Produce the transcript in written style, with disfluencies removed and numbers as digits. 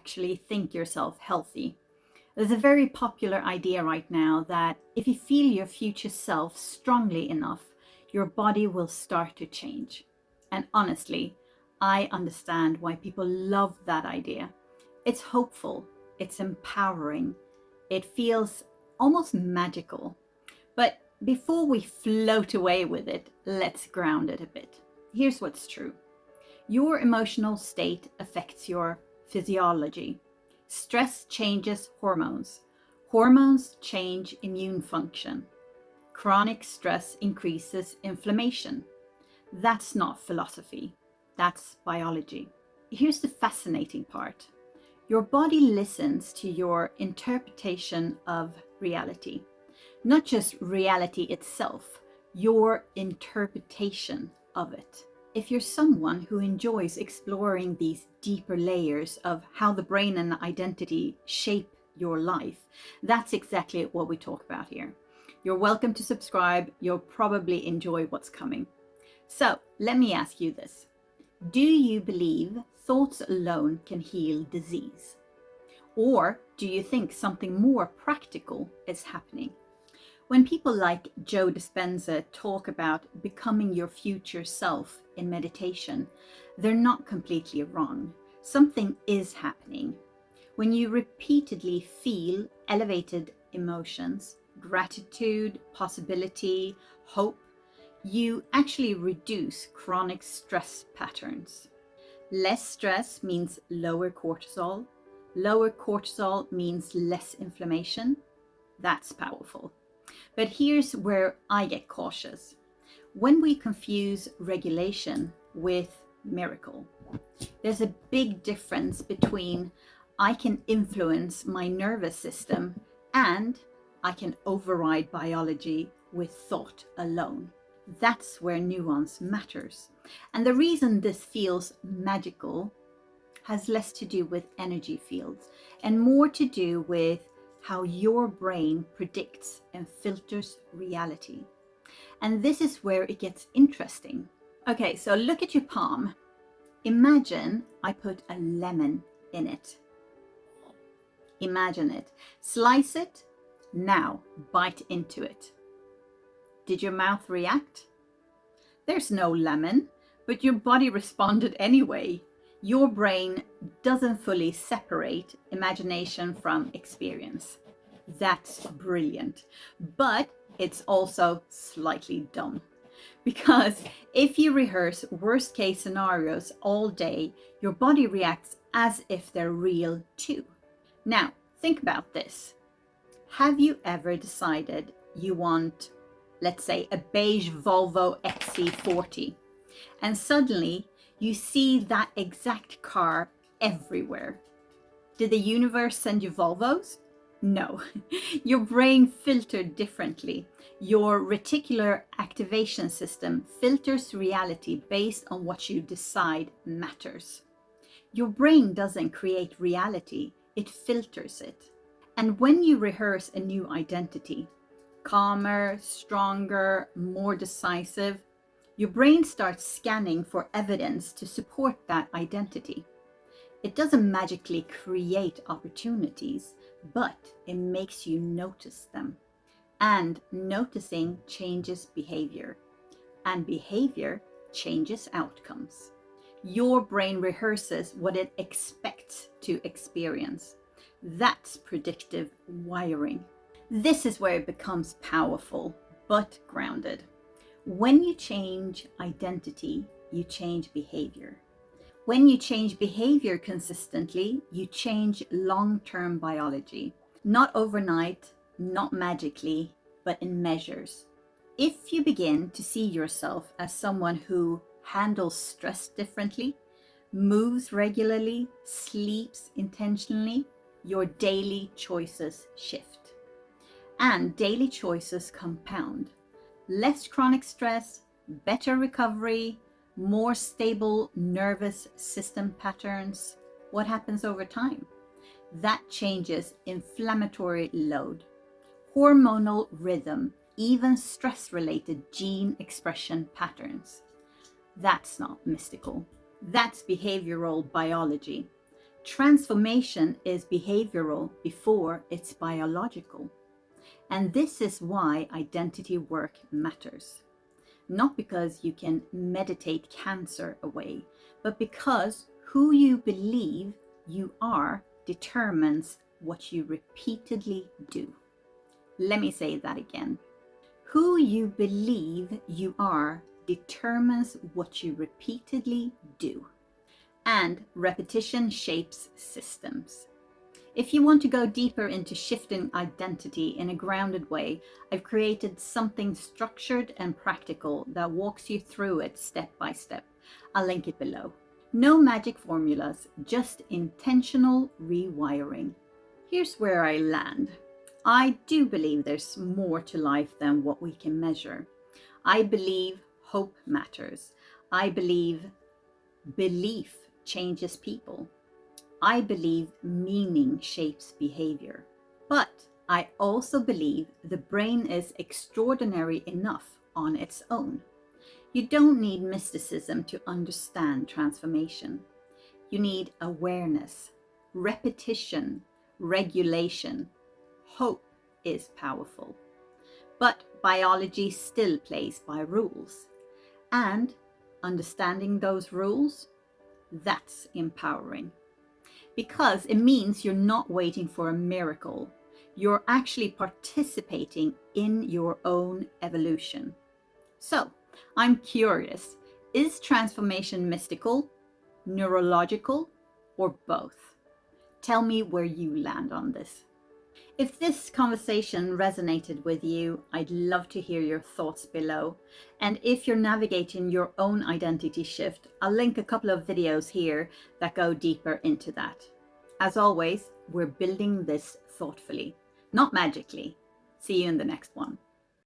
actually think yourself healthy. There's a very popular idea right now that if you feel your future self strongly enough, your body will start to change. And honestly, I understand why people love that idea. It's hopeful, it's empowering, it feels almost magical. But before we float away with it, let's ground it a bit. Here's what's true. Your emotional state affects your physiology. Stress changes hormones. Hormones change immune function. Chronic stress increases inflammation. That's not philosophy, that's biology. Here's the fascinating part. Your body listens to your interpretation of reality. Not just reality itself, your interpretation of it. If you're someone who enjoys exploring these deeper layers of how the brain and identity shape your life, that's exactly what we talk about here. You're welcome to subscribe. You'll probably enjoy what's coming. So let me ask you this. Do you believe thoughts alone can heal disease? Or do you think something more practical is happening? When people like Joe Dispenza talk about becoming your future self in meditation, they're not completely wrong. Something is happening. When you repeatedly feel elevated emotions, gratitude, possibility, hope, you actually reduce chronic stress patterns. Less stress means lower cortisol. Lower cortisol means less inflammation. That's powerful. But here's where I get cautious. When we confuse regulation with miracle, there's a big difference between I can influence my nervous system and I can override biology with thought alone. That's where nuance matters. And the reason this feels magical has less to do with energy fields and more to do with how your brain predicts and filters reality. And this is where it gets interesting. Okay, so look at your palm. Imagine I put a lemon in it. Imagine it. Slice it. Now bite into it. Did your mouth react? There's no lemon, but your body responded anyway. Your brain doesn't fully separate imagination from experience. That's brilliant, but it's also slightly dumb. Because if you rehearse worst case scenarios all day, your body reacts as if they're real too. Now, think about this. Have you ever decided you want, let's say, a beige Volvo XC40, and suddenly you see that exact car everywhere? Did the universe send you Volvos? No. Your brain filtered differently. Your reticular activation system filters reality based on what you decide matters. Your brain doesn't create reality, it filters it. And when you rehearse a new identity, calmer, stronger, more decisive, your brain starts scanning for evidence to support that identity. It doesn't magically create opportunities, but it makes you notice them. And noticing changes behavior. And behavior changes outcomes. Your brain rehearses what it expects to experience. That's predictive wiring. This is where it becomes powerful, but grounded. When you change identity, you change behavior. When you change behavior consistently, you change long-term biology. Not overnight, not magically, but in measures. If you begin to see yourself as someone who handles stress differently, moves regularly, sleeps intentionally, your daily choices shift. And daily choices compound. Less chronic stress, better recovery, more stable nervous system patterns. What happens over time? That changes inflammatory load, hormonal rhythm, even stress-related gene expression patterns. That's not mystical. That's behavioral biology. Transformation is behavioral before it's biological. And this is why identity work matters. Not because you can meditate cancer away, but because who you believe you are determines what you repeatedly do. Let me say that again. Who you believe you are determines what you repeatedly do. And repetition shapes systems. If you want to go deeper into shifting identity in a grounded way, I've created something structured and practical that walks you through it step by step. I'll link it below. No magic formulas, just intentional rewiring. Here's where I land. I do believe there's more to life than what we can measure. I believe hope matters. I believe belief changes people. I believe meaning shapes behavior. But I also believe the brain is extraordinary enough on its own. You don't need mysticism to understand transformation. You need awareness, repetition, regulation. Hope is powerful. But biology still plays by rules. And understanding those rules, that's empowering. Because it means you're not waiting for a miracle. You're actually participating in your own evolution. So, I'm curious, is transformation mystical, neurological, or both? Tell me where you land on this. If this conversation resonated with you, I'd love to hear your thoughts below. And if you're navigating your own identity shift, I'll link a couple of videos here that go deeper into that. As always, we're building this thoughtfully, not magically. See you in the next one.